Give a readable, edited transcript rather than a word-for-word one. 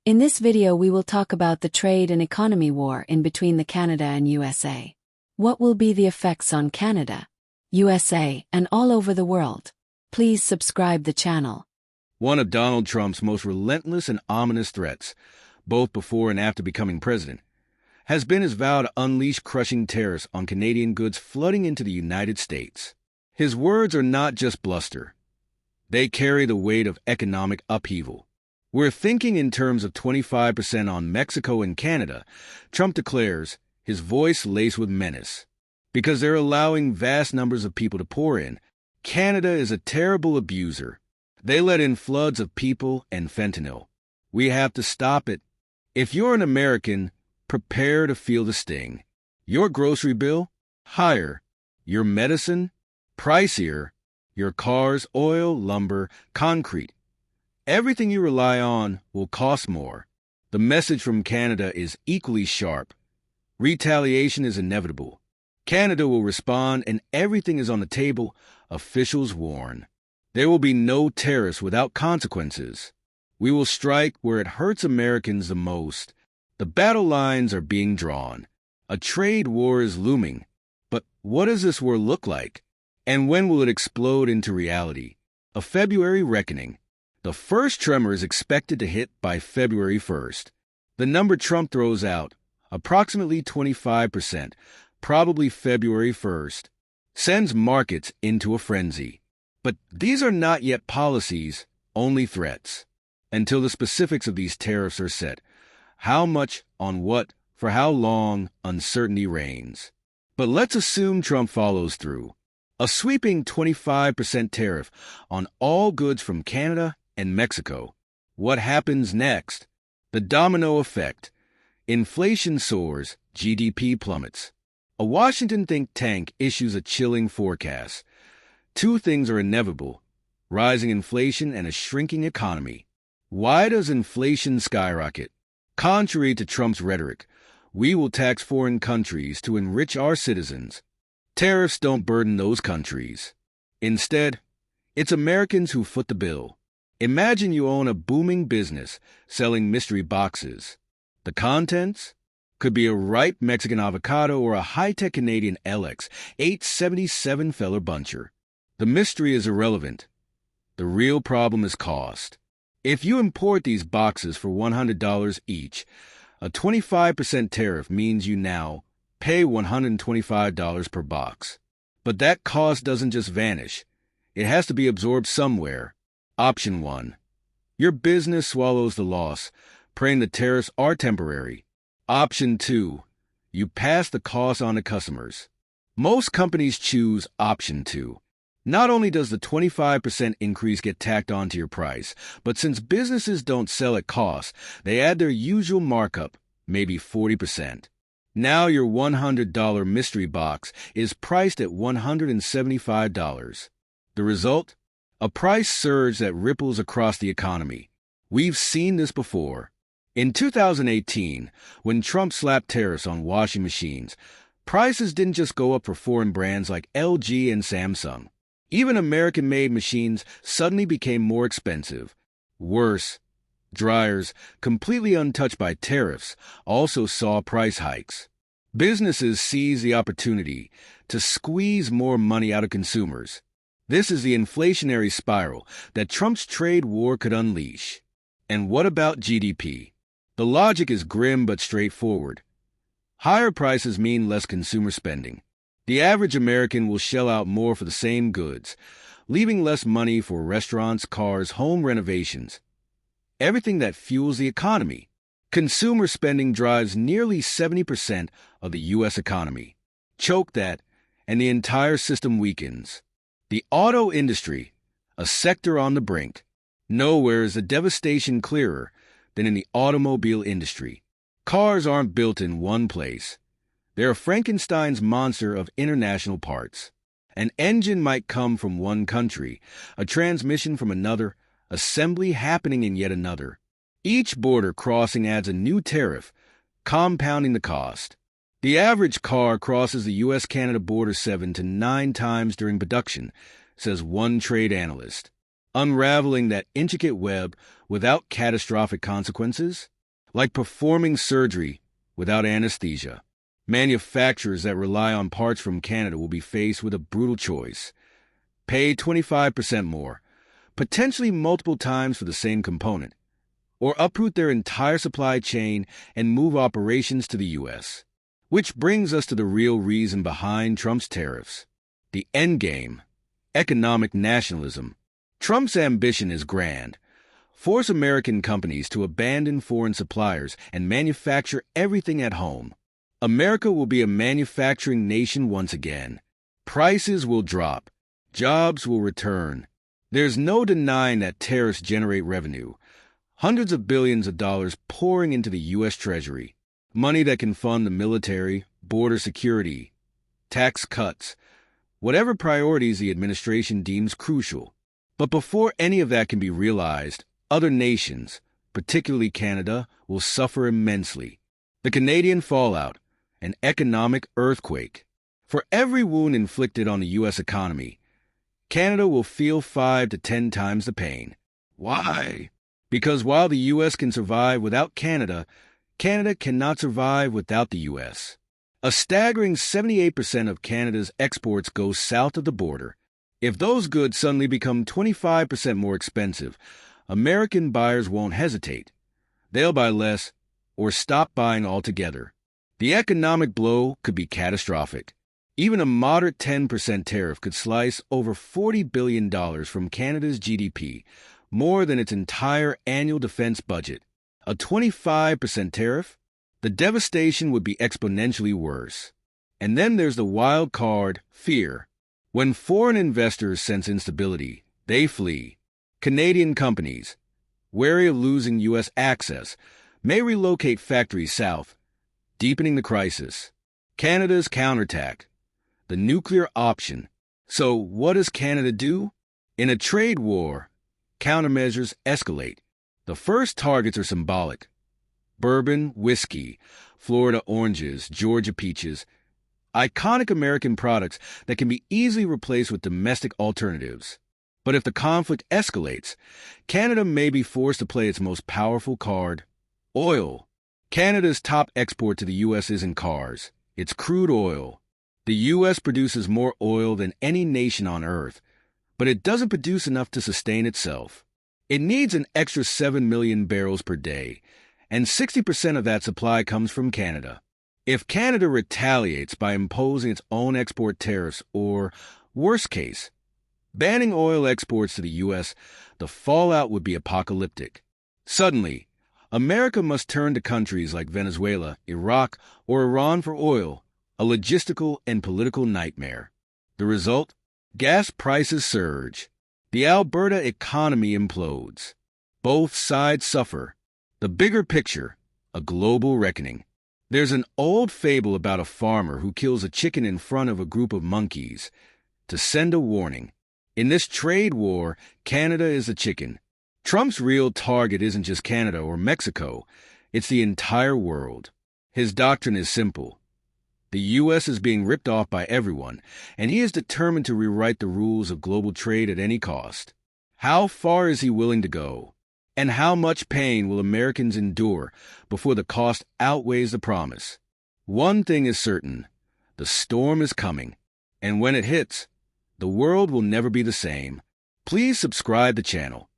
In this video we will talk about the trade and economy war in between the Canada and USA. What will be the effects on Canada, USA, and all over the world? Please subscribe the channel. One of Donald Trump's most relentless and ominous threats, both before and after becoming president, has been his vow to unleash crushing tariffs on Canadian goods flooding into the United States. His words are not just bluster. They carry the weight of economic upheaval. We're thinking in terms of 25% on Mexico and Canada, Trump declares, his voice laced with menace. Because they're allowing vast numbers of people to pour in, Canada is a terrible abuser. They let in floods of people and fentanyl. We have to stop it. If you're an American, prepare to feel the sting. Your grocery bill? Higher. Your medicine? Pricier. Your cars, oil, lumber, concrete. Everything you rely on will cost more. The message from Canada is equally sharp. Retaliation is inevitable. Canada will respond and everything is on the table, officials warn. There will be no tariffs without consequences. We will strike where it hurts Americans the most. The battle lines are being drawn. A trade war is looming. But what does this war look like? And when will it explode into reality? A February reckoning. The first tremor is expected to hit by February 1st. The number Trump throws out, approximately 25%, probably February 1st, sends markets into a frenzy. But these are not yet policies, only threats. Until the specifics of these tariffs are set, how much, on what, for how long, uncertainty reigns. But let's assume Trump follows through. A sweeping 25% tariff on all goods from Canada and Mexico. What happens next? The domino effect. Inflation soars, GDP plummets. A Washington think tank issues a chilling forecast. Two things are inevitable: rising inflation and a shrinking economy. Why does inflation skyrocket? Contrary to Trump's rhetoric, we will tax foreign countries to enrich our citizens. Tariffs don't burden those countries. Instead, it's Americans who foot the bill. Imagine you own a booming business selling mystery boxes. The contents could be a ripe Mexican avocado or a high-tech Canadian LX 877 Feller Buncher. The mystery is irrelevant. The real problem is cost. If you import these boxes for $100 each, a 25% tariff means you now pay $125 per box. But that cost doesn't just vanish. It has to be absorbed somewhere. Option 1. Your business swallows the loss, praying the tariffs are temporary. Option 2. You pass the cost on to customers. Most companies choose Option 2. Not only does the 25% increase get tacked onto your price, but since businesses don't sell at cost, they add their usual markup, maybe 40%. Now your $100 mystery box is priced at $175. The result? A price surge that ripples across the economy. We've seen this before. In 2018, when Trump slapped tariffs on washing machines, prices didn't just go up for foreign brands like LG and Samsung. Even American-made machines suddenly became more expensive. Worse, dryers, completely untouched by tariffs, also saw price hikes. Businesses seized the opportunity to squeeze more money out of consumers. This is the inflationary spiral that Trump's trade war could unleash. And what about GDP? The logic is grim but straightforward. Higher prices mean less consumer spending. The average American will shell out more for the same goods, leaving less money for restaurants, cars, home renovations. Everything that fuels the economy. Consumer spending drives nearly 70% of the U.S. economy. Choke that, and the entire system weakens. The auto industry, a sector on the brink. Nowhere is the devastation clearer than in the automobile industry. Cars aren't built in one place. They're Frankenstein's monster of international parts. An engine might come from one country, a transmission from another, assembly happening in yet another. Each border crossing adds a new tariff, compounding the cost. The average car crosses the U.S.-Canada border 7 to 9 times during production, says one trade analyst. Unraveling that intricate web without catastrophic consequences? like performing surgery without anesthesia. Manufacturers that rely on parts from Canada will be faced with a brutal choice. Pay 25% more, potentially multiple times for the same component, or uproot their entire supply chain and move operations to the U.S. Which brings us to the real reason behind Trump's tariffs. The endgame: economic nationalism. Trump's ambition is grand. Force American companies to abandon foreign suppliers and manufacture everything at home. America will be a manufacturing nation once again. Prices will drop. Jobs will return. There's no denying that tariffs generate revenue. Hundreds of billions of dollars pouring into the U.S. Treasury. Money that can fund the military, border security, tax cuts, whatever priorities the administration deems crucial. But before any of that can be realized, other nations, particularly Canada, will suffer immensely. The Canadian fallout, an economic earthquake. For every wound inflicted on the U.S. economy, Canada will feel 5 to 10 times the pain. Why? Because while the U.S. can survive without Canada, Canada cannot survive without the U.S. A staggering 78% of Canada's exports go south of the border. If those goods suddenly become 25% more expensive, American buyers won't hesitate. They'll buy less or stop buying altogether. The economic blow could be catastrophic. Even a moderate 10% tariff could slice over $40 billion from Canada's GDP, more than its entire annual defense budget. A 25% tariff? The devastation would be exponentially worse. And then there's the wild card: fear. When foreign investors sense instability, they flee. Canadian companies, wary of losing U.S. access, may relocate factories south, deepening the crisis. Canada's counterattack: the nuclear option. So what does Canada do? In a trade war, countermeasures escalate. The first targets are symbolic: bourbon, whiskey, Florida oranges, Georgia peaches, iconic American products that can be easily replaced with domestic alternatives. But if the conflict escalates, Canada may be forced to play its most powerful card: oil. Canada's top export to the U.S. isn't cars, it's crude oil. The U.S. produces more oil than any nation on Earth, but it doesn't produce enough to sustain itself. It needs an extra 7 million barrels per day, and 60% of that supply comes from Canada. If Canada retaliates by imposing its own export tariffs or, worst case, banning oil exports to the U.S., the fallout would be apocalyptic. Suddenly, America must turn to countries like Venezuela, Iraq, or Iran for oil, a logistical and political nightmare. The result? Gas prices surge. The Alberta economy implodes. Both sides suffer. The bigger picture: a global reckoning. There's an old fable about a farmer who kills a chicken in front of a group of monkeys to send a warning. In this trade war, Canada is the chicken. Trump's real target isn't just Canada or Mexico, it's the entire world. His doctrine is simple: the U.S. is being ripped off by everyone, and he is determined to rewrite the rules of global trade at any cost. How far is he willing to go? And how much pain will Americans endure before the cost outweighs the promise? One thing is certain: the storm is coming, and when it hits, the world will never be the same. Please subscribe to the channel.